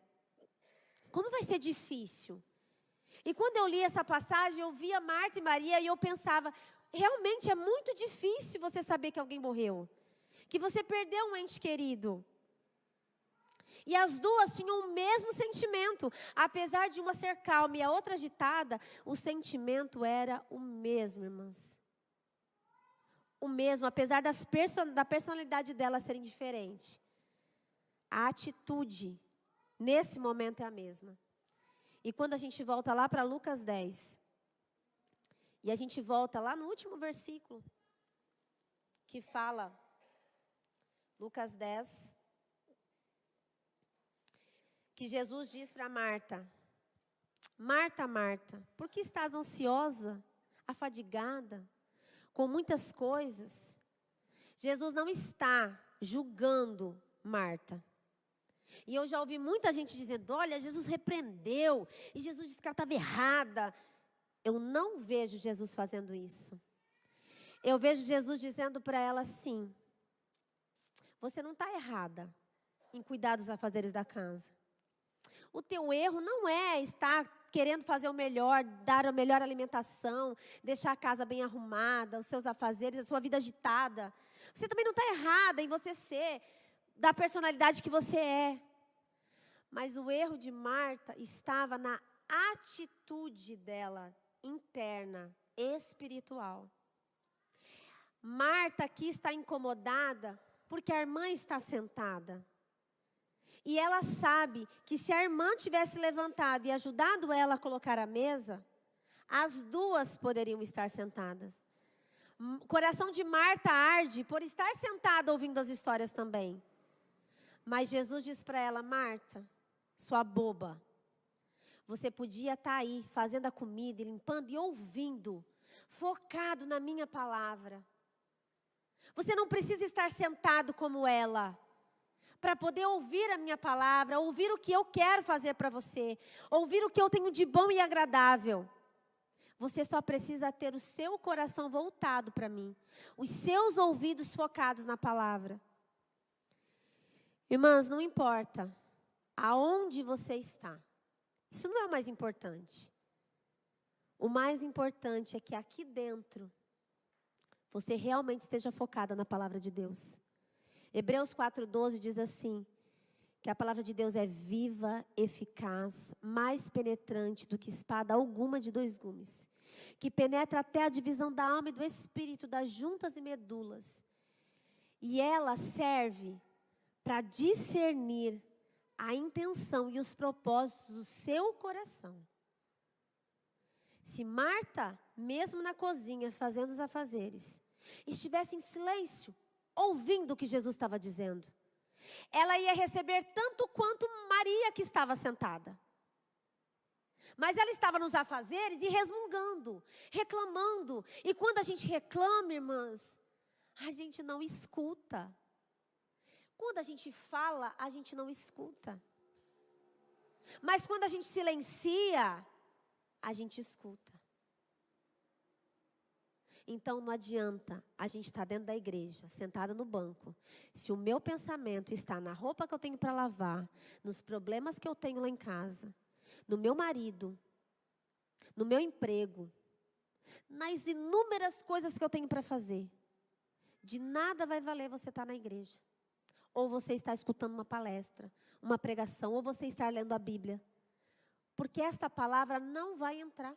como vai ser difícil. E quando eu li essa passagem, eu via Marta e Maria e eu pensava, realmente é muito difícil você saber que alguém morreu, que você perdeu um ente querido. E as duas tinham o mesmo sentimento. Apesar de uma ser calma e a outra agitada, o sentimento era o mesmo, irmãs. O mesmo, apesar da personalidade delas serem diferentes. A atitude, nesse momento, é a mesma. E quando a gente volta lá para Lucas 10, e a gente volta lá no último versículo, que fala, Lucas 10, que Jesus diz para Marta, Marta, Marta, por que estás ansiosa, afadigada, com muitas coisas? Jesus não está julgando Marta. E eu já ouvi muita gente dizendo, olha, Jesus repreendeu, e Jesus disse que ela estava errada. Eu não vejo Jesus fazendo isso. Eu vejo Jesus dizendo para ela assim, você não está errada em cuidar dos afazeres da casa. O teu erro não é estar querendo fazer o melhor, dar a melhor alimentação, deixar a casa bem arrumada, os seus afazeres, a sua vida agitada. Você também não está errada em você ser da personalidade que você é. Mas o erro de Marta estava na atitude dela, interna, espiritual. Marta aqui está incomodada porque a irmã está sentada. E ela sabe que se a irmã tivesse levantado e ajudado ela a colocar a mesa, as duas poderiam estar sentadas. O coração de Marta arde por estar sentada ouvindo as histórias também. Mas Jesus diz para ela, Marta, sua boba, você podia estar aí fazendo a comida, limpando e ouvindo, focado na minha palavra. Você não precisa estar sentado como ela, para poder ouvir a minha palavra, ouvir o que eu quero fazer para você, ouvir o que eu tenho de bom e agradável. Você só precisa ter o seu coração voltado para mim, os seus ouvidos focados na palavra. Irmãs, não importa aonde você está, isso não é o mais importante. O mais importante é que aqui dentro, você realmente esteja focada na palavra de Deus. Hebreus 4:12 diz assim, que a palavra de Deus é viva, eficaz, mais penetrante do que espada alguma de 2 gumes, que penetra até a divisão da alma e do espírito, das juntas e medulas. E ela serve para discernir a intenção e os propósitos do seu coração. Se Marta, mesmo na cozinha, fazendo os afazeres, estivesse em silêncio, ouvindo o que Jesus estava dizendo, ela ia receber tanto quanto Maria que estava sentada. Mas ela estava nos afazeres e resmungando, reclamando. E quando a gente reclama, irmãs, a gente não escuta. Quando a gente fala, a gente não escuta. Mas quando a gente silencia, a gente escuta. Então não adianta a gente estar dentro da igreja, sentada no banco, se o meu pensamento está na roupa que eu tenho para lavar, nos problemas que eu tenho lá em casa, no meu marido, no meu emprego, nas inúmeras coisas que eu tenho para fazer. De nada vai valer você estar na igreja. Ou você estar escutando uma palestra, uma pregação, ou você estar lendo a Bíblia. Porque esta palavra não vai entrar.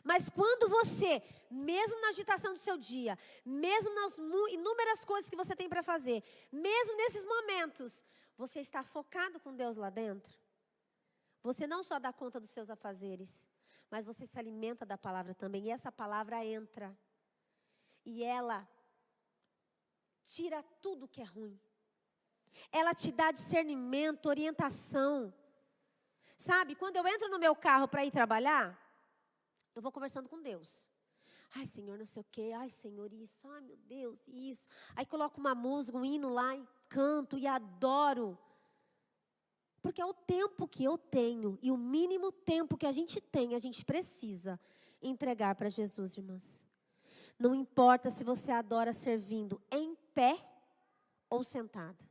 Mas quando você, mesmo na agitação do seu dia, mesmo nas inúmeras coisas que você tem para fazer, mesmo nesses momentos, você está focado com Deus lá dentro, você não só dá conta dos seus afazeres, mas você se alimenta da palavra também. E essa palavra entra. E ela tira tudo que é ruim. Ela te dá discernimento, orientação. Sabe, quando eu entro no meu carro para ir trabalhar, eu vou conversando com Deus. Ai, Senhor, não sei o quê. Ai, Senhor, isso. Ai, meu Deus, isso. Aí coloco uma música, um hino lá e canto e adoro. Porque é o tempo que eu tenho e o mínimo tempo que a gente tem, a gente precisa entregar para Jesus, irmãs. Não importa se você adora servindo em pé ou sentada.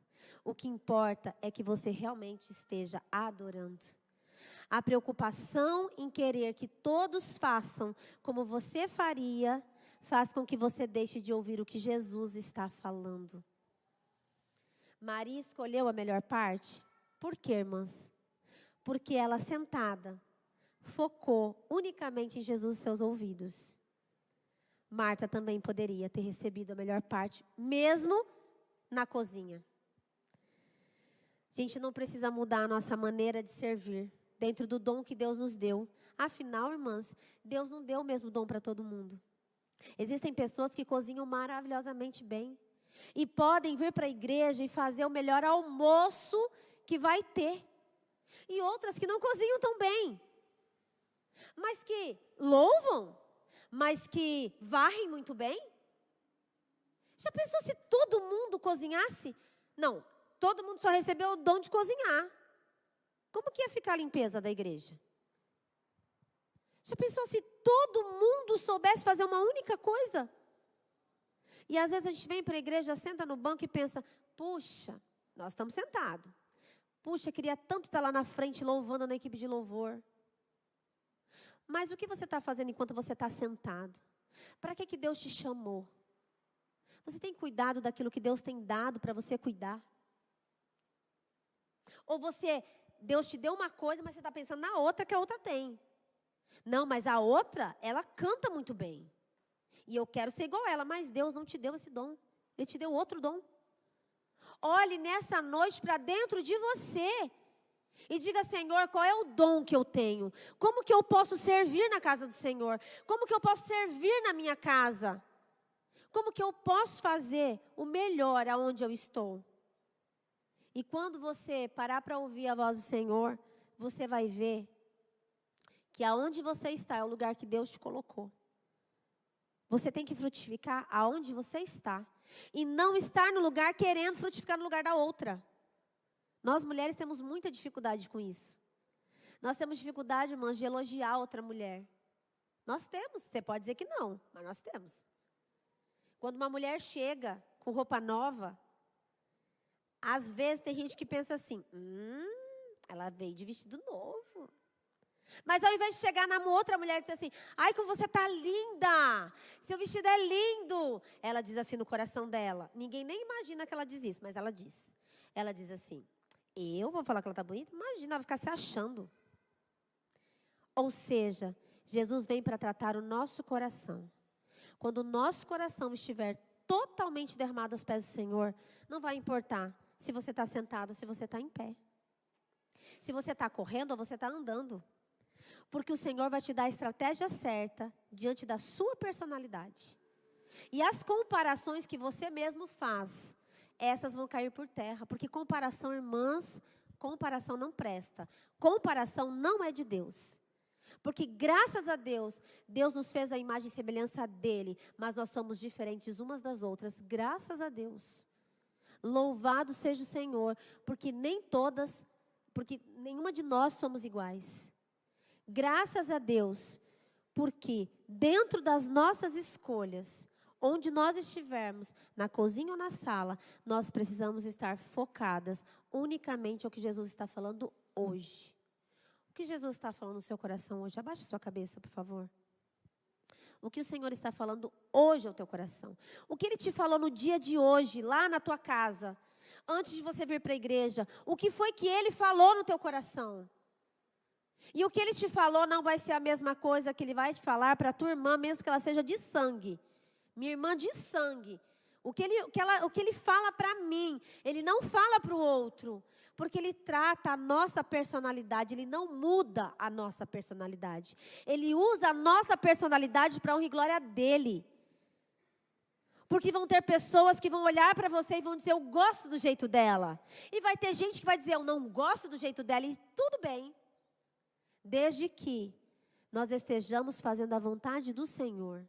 O que importa é que você realmente esteja adorando. A preocupação em querer que todos façam como você faria, faz com que você deixe de ouvir o que Jesus está falando. Maria escolheu a melhor parte. Por quê, irmãs? Porque ela sentada, focou unicamente em Jesus e seus ouvidos. Marta também poderia ter recebido a melhor parte, mesmo na cozinha. A gente não precisa mudar a nossa maneira de servir, dentro do dom que Deus nos deu. Afinal, irmãs, Deus não deu o mesmo dom para todo mundo. Existem pessoas que cozinham maravilhosamente bem. E podem vir para a igreja e fazer o melhor almoço que vai ter. E outras que não cozinham tão bem. Mas que louvam, mas que varrem muito bem. Já pensou se todo mundo cozinhasse? Não, todo mundo só recebeu o dom de cozinhar. Como que ia ficar a limpeza da igreja? Já pensou se todo mundo soubesse fazer uma única coisa? E às vezes a gente vem para a igreja, senta no banco e pensa, puxa, nós estamos sentados. Puxa, queria tanto estar lá na frente louvando na equipe de louvor. Mas o que você está fazendo enquanto você está sentado? Para que Deus te chamou? Você tem cuidado daquilo que Deus tem dado para você cuidar? Ou Deus te deu uma coisa, mas você está pensando na outra que a outra tem. Não, mas a outra, ela canta muito bem. E eu quero ser igual a ela, mas Deus não te deu esse dom. Ele te deu outro dom. Olhe nessa noite para dentro de você. E diga, Senhor, qual é o dom que eu tenho? Como que eu posso servir na casa do Senhor? Como que eu posso servir na minha casa? Como que eu posso fazer o melhor aonde eu estou? E quando você parar para ouvir a voz do Senhor, você vai ver que aonde você está é o lugar que Deus te colocou. Você tem que frutificar aonde você está. E não estar no lugar querendo frutificar no lugar da outra. Nós mulheres temos muita dificuldade com isso. Nós temos dificuldade, irmãs, de elogiar outra mulher. Nós temos, você pode dizer que não, mas nós temos. Quando uma mulher chega com roupa nova, às vezes tem gente que pensa assim, ela veio de vestido novo. Mas ao invés de chegar na outra mulher e dizer assim, ai, como você está linda, seu vestido é lindo. Ela diz assim no coração dela, ninguém nem imagina que ela diz isso, mas ela diz. Ela diz assim, Eu vou falar que ela está bonita? Imagina, ela vai ficar se achando. Ou seja, Jesus vem para tratar o nosso coração. Quando o nosso coração estiver totalmente derramado aos pés do Senhor, não vai importar se você está sentado ou se você está em pé. Se você está correndo ou você está andando. Porque o Senhor vai te dar a estratégia certa diante da sua personalidade. E as comparações que você mesmo faz, essas vão cair por terra. Porque comparação, irmãs, comparação não presta. Comparação não é de Deus. Porque graças a Deus, Deus nos fez a imagem e semelhança dele. Mas nós somos diferentes umas das outras. Graças a Deus. Louvado seja o Senhor. Porque nenhuma de nós somos iguais. Graças a Deus, porque dentro das nossas escolhas, onde nós estivermos, na cozinha ou na sala, nós precisamos estar focadas unicamente ao que Jesus está falando hoje. O que Jesus está falando no seu coração hoje? Abaixe sua cabeça, por favor. O que o Senhor está falando hoje ao teu coração? O que Ele te falou no dia de hoje, lá na tua casa, antes de você vir para a igreja? O que foi que Ele falou no teu coração? E o que Ele te falou não vai ser a mesma coisa que Ele vai te falar para a tua irmã, mesmo que ela seja de sangue. Minha irmã de sangue. O que ele fala para mim, Ele não fala para o outro. Porque Ele trata a nossa personalidade, Ele não muda a nossa personalidade. Ele usa a nossa personalidade para honra e glória dEle. Porque vão ter pessoas que vão olhar para você e vão dizer, eu gosto do jeito dela. E vai ter gente que vai dizer, eu não gosto do jeito dela, e tudo bem. Desde que nós estejamos fazendo a vontade do Senhor.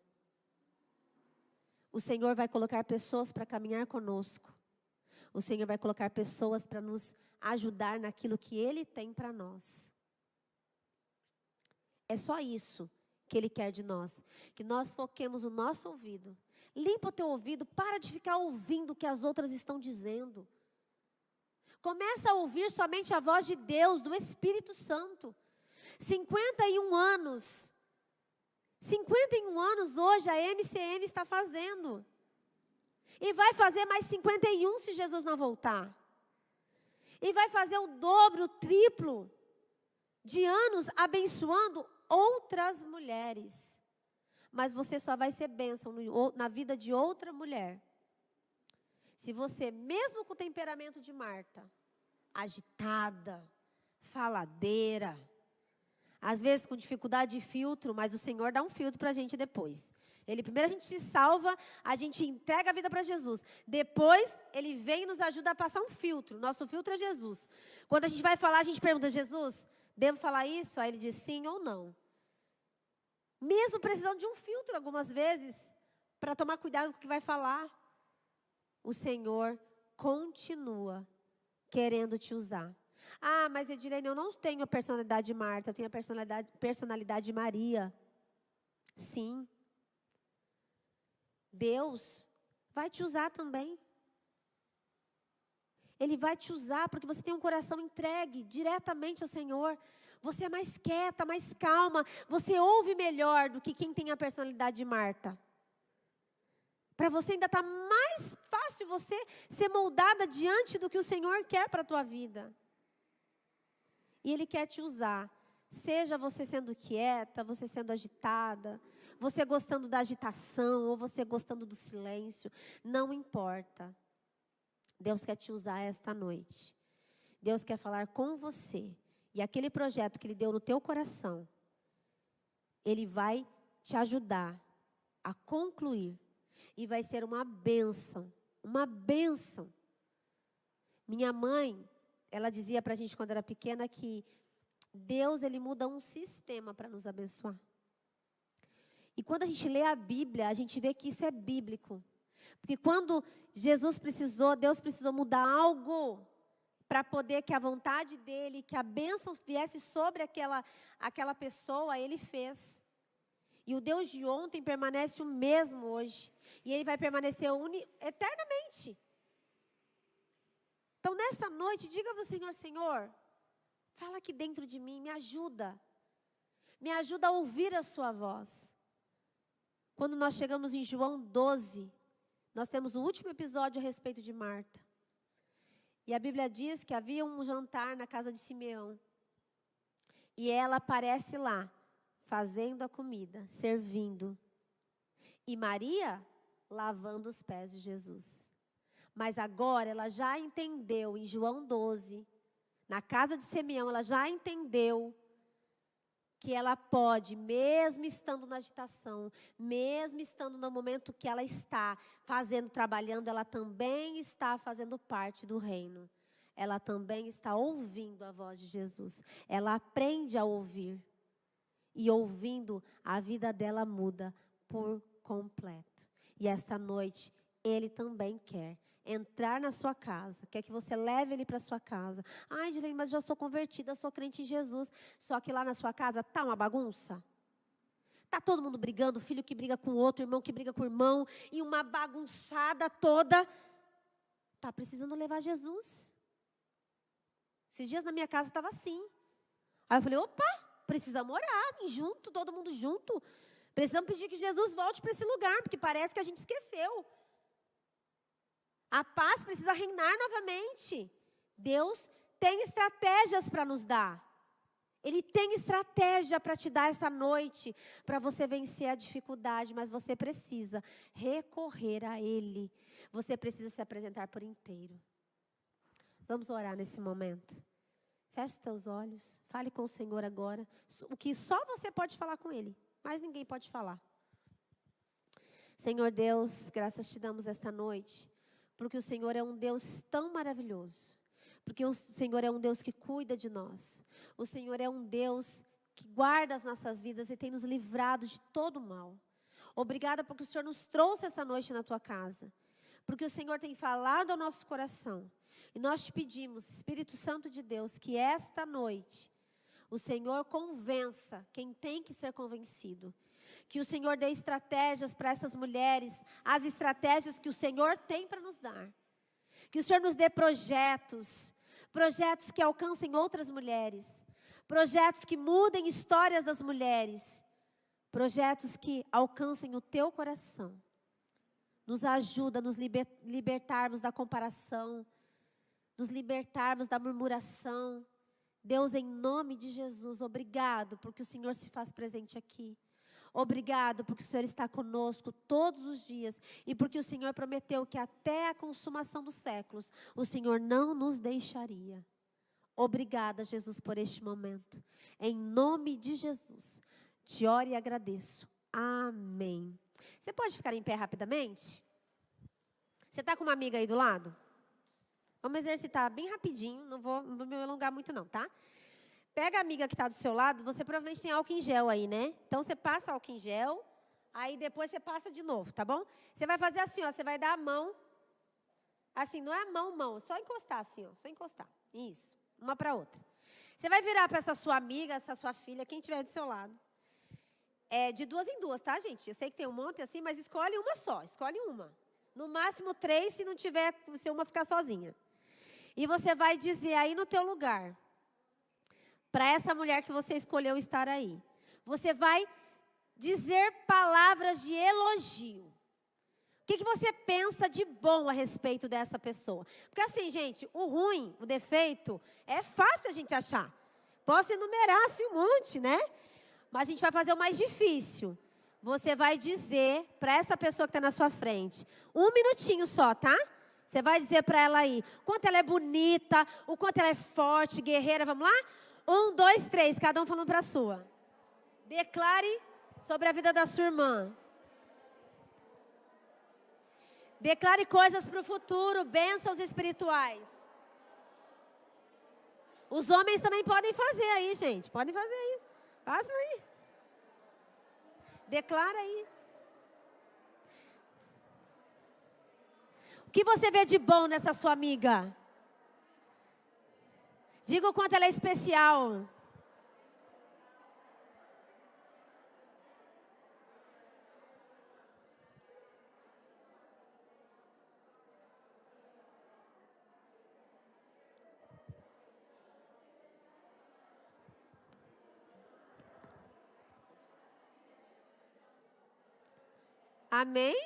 O Senhor vai colocar pessoas para caminhar conosco. O Senhor vai colocar pessoas para nos ajudar naquilo que Ele tem para nós. É só isso que Ele quer de nós. Que nós foquemos o nosso ouvido. Limpa o teu ouvido, para de ficar ouvindo o que as outras estão dizendo. Começa a ouvir somente a voz de Deus, do Espírito Santo. 51 anos. 51 anos hoje a MCM está fazendo. E vai fazer mais 51 se Jesus não voltar. E vai fazer o dobro, o triplo de anos abençoando outras mulheres. Mas você só vai ser bênção na vida de outra mulher. Se você, mesmo com o temperamento de Marta, agitada, faladeira, às vezes com dificuldade de filtro, mas o Senhor dá um filtro para a gente depois. Primeiro a gente se salva, a gente entrega a vida para Jesus. Depois Ele vem e nos ajuda a passar um filtro. Nosso filtro é Jesus. Quando a gente vai falar, a gente pergunta, Jesus, devo falar isso? Aí Ele diz sim ou não. Mesmo precisando de um filtro algumas vezes, para tomar cuidado com o que vai falar. O Senhor continua querendo te usar. Ah, mas Edilene, eu não tenho a personalidade de Marta, eu tenho a personalidade de Maria. Sim. Deus vai te usar também. Ele vai te usar porque você tem um coração entregue diretamente ao Senhor. Você é mais quieta, mais calma. Você ouve melhor do que quem tem a personalidade de Marta. Para você ainda está mais fácil você ser moldada diante do que o Senhor quer para a tua vida. E Ele quer te usar. Seja você sendo quieta, você sendo agitada, você gostando da agitação ou você gostando do silêncio. Não importa. Deus quer te usar esta noite. Deus quer falar com você. E aquele projeto que Ele deu no teu coração, Ele vai te ajudar a concluir. E vai ser uma bênção. Uma bênção. Minha mãe, ela dizia para a gente quando era pequena que Deus, Ele muda um sistema para nos abençoar. E quando a gente lê a Bíblia, a gente vê que isso é bíblico. Porque quando Deus precisou mudar algo para poder que a vontade dEle, que a bênção viesse sobre aquela pessoa, Ele fez. E o Deus de ontem permanece o mesmo hoje. E Ele vai permanecer eternamente. Então, nessa noite, diga para o Senhor, Senhor, fala aqui dentro de mim, me ajuda. Me ajuda a ouvir a sua voz. Quando nós chegamos em João 12, nós temos o último episódio a respeito de Marta. E a Bíblia diz que havia um jantar na casa de Simeão. E ela aparece lá, fazendo a comida, servindo. E Maria, lavando os pés de Jesus. Mas agora ela já entendeu, em João 12, na casa de Simeão, ela já entendeu que ela pode, mesmo estando na agitação, mesmo estando no momento que ela está fazendo, trabalhando, ela também está fazendo parte do reino. Ela também está ouvindo a voz de Jesus. Ela aprende a ouvir. E ouvindo, a vida dela muda por completo. E esta noite, Ele também quer entrar na sua casa, quer que você leve Ele para a sua casa. Ai, Dilene, mas já sou convertida, sou crente em Jesus. Só que lá na sua casa está uma bagunça. Está todo mundo brigando, filho que briga com o outro, irmão que briga com o irmão, e uma bagunçada toda. Está precisando levar Jesus. Esses dias na minha casa estava assim. Aí eu falei, opa, precisamos orar, junto, todo mundo junto. Precisamos pedir que Jesus volte para esse lugar, porque parece que a gente esqueceu. A paz precisa reinar novamente. Deus tem estratégias para nos dar. Ele tem estratégia para te dar essa noite, para você vencer a dificuldade, mas você precisa recorrer a Ele. Você precisa se apresentar por inteiro. Vamos orar nesse momento. Feche os teus olhos, fale com o Senhor agora. O que só você pode falar com Ele, mais ninguém pode falar. Senhor Deus, graças te damos esta noite. Porque o Senhor é um Deus tão maravilhoso. Porque o Senhor é um Deus que cuida de nós. O Senhor é um Deus que guarda as nossas vidas e tem nos livrado de todo o mal. Obrigada porque o Senhor nos trouxe essa noite na tua casa. Porque o Senhor tem falado ao nosso coração. E nós te pedimos, Espírito Santo de Deus, que esta noite o Senhor convença quem tem que ser convencido. Que o Senhor dê estratégias para essas mulheres, as estratégias que o Senhor tem para nos dar. Que o Senhor nos dê projetos que alcancem outras mulheres. Projetos que mudem histórias das mulheres. Projetos que alcancem o teu coração. Nos ajuda a nos libertarmos da comparação. Nos libertarmos da murmuração. Deus, em nome de Jesus, obrigado porque o Senhor se faz presente aqui. Obrigado porque o Senhor está conosco todos os dias e porque o Senhor prometeu que até a consumação dos séculos o Senhor não nos deixaria. Obrigada, Jesus, por este momento. Em nome de Jesus, te oro e agradeço. Amém. Você pode ficar em pé rapidamente? Você está com uma amiga aí do lado? Vamos exercitar bem rapidinho, não vou me alongar muito não, tá? Pega a amiga que está do seu lado, você provavelmente tem álcool em gel aí, né? Então, você passa álcool em gel, aí depois você passa de novo, tá bom? Você vai fazer assim, ó, você vai dar a mão, assim, não é a mão, só encostar assim, ó, só encostar. Isso, uma para outra. Você vai virar para essa sua amiga, essa sua filha, quem estiver do seu lado. É de 2 em 2, tá, gente? Eu sei que tem um monte assim, mas escolhe uma só, escolhe uma. No máximo 3, se não tiver, se uma ficar sozinha. E você vai dizer aí no teu lugar, para essa mulher que você escolheu estar aí. Você vai dizer palavras de elogio. O que você pensa de bom a respeito dessa pessoa? Porque assim, gente, o ruim, o defeito, é fácil a gente achar. Posso enumerar assim um monte, né? Mas a gente vai fazer o mais difícil. Você vai dizer para essa pessoa que está na sua frente, 1 minutinho só, tá? Você vai dizer para ela aí, o quanto ela é bonita, o quanto ela é forte, guerreira, vamos lá? 1, 2, 3, cada um falando para a sua. Declare sobre a vida da sua irmã. Declare coisas para o futuro, bênçãos espirituais. Os homens também podem fazer aí, gente. Podem fazer aí. Façam aí. Declara aí. O que você vê de bom nessa sua amiga? Diga o quanto ela é especial. Amém?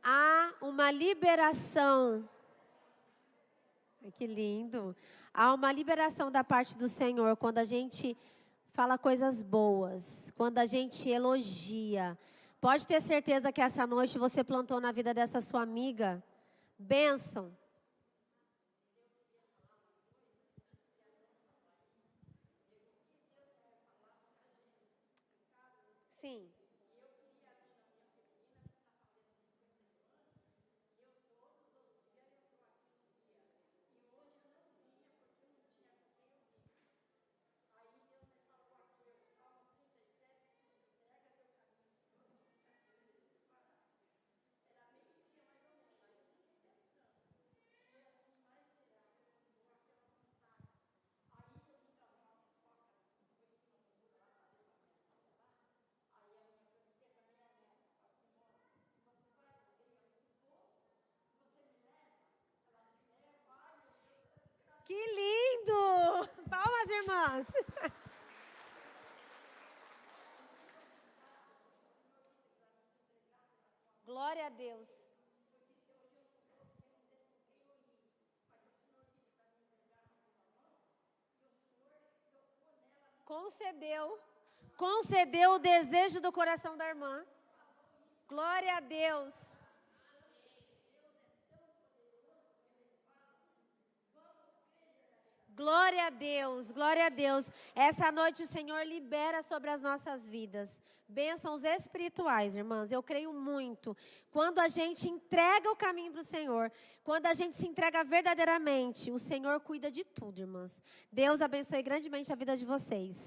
Há uma uma liberação. Ai, que lindo. Há uma liberação da parte do Senhor quando a gente fala coisas boas, quando a gente elogia. Pode ter certeza que essa noite você plantou na vida dessa sua amiga bênção. Sim. Que lindo! Palmas, irmãs. Glória a Deus. Concedeu o desejo do coração da irmã. Glória a Deus. Glória a Deus, glória a Deus. Essa noite o Senhor libera sobre as nossas vidas bênçãos espirituais, irmãs. Eu creio muito. Quando a gente entrega o caminho para o Senhor, quando a gente se entrega verdadeiramente, o Senhor cuida de tudo, irmãs. Deus abençoe grandemente a vida de vocês.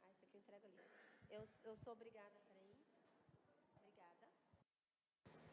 Esse aqui eu entrego ali. Eu sou obrigada.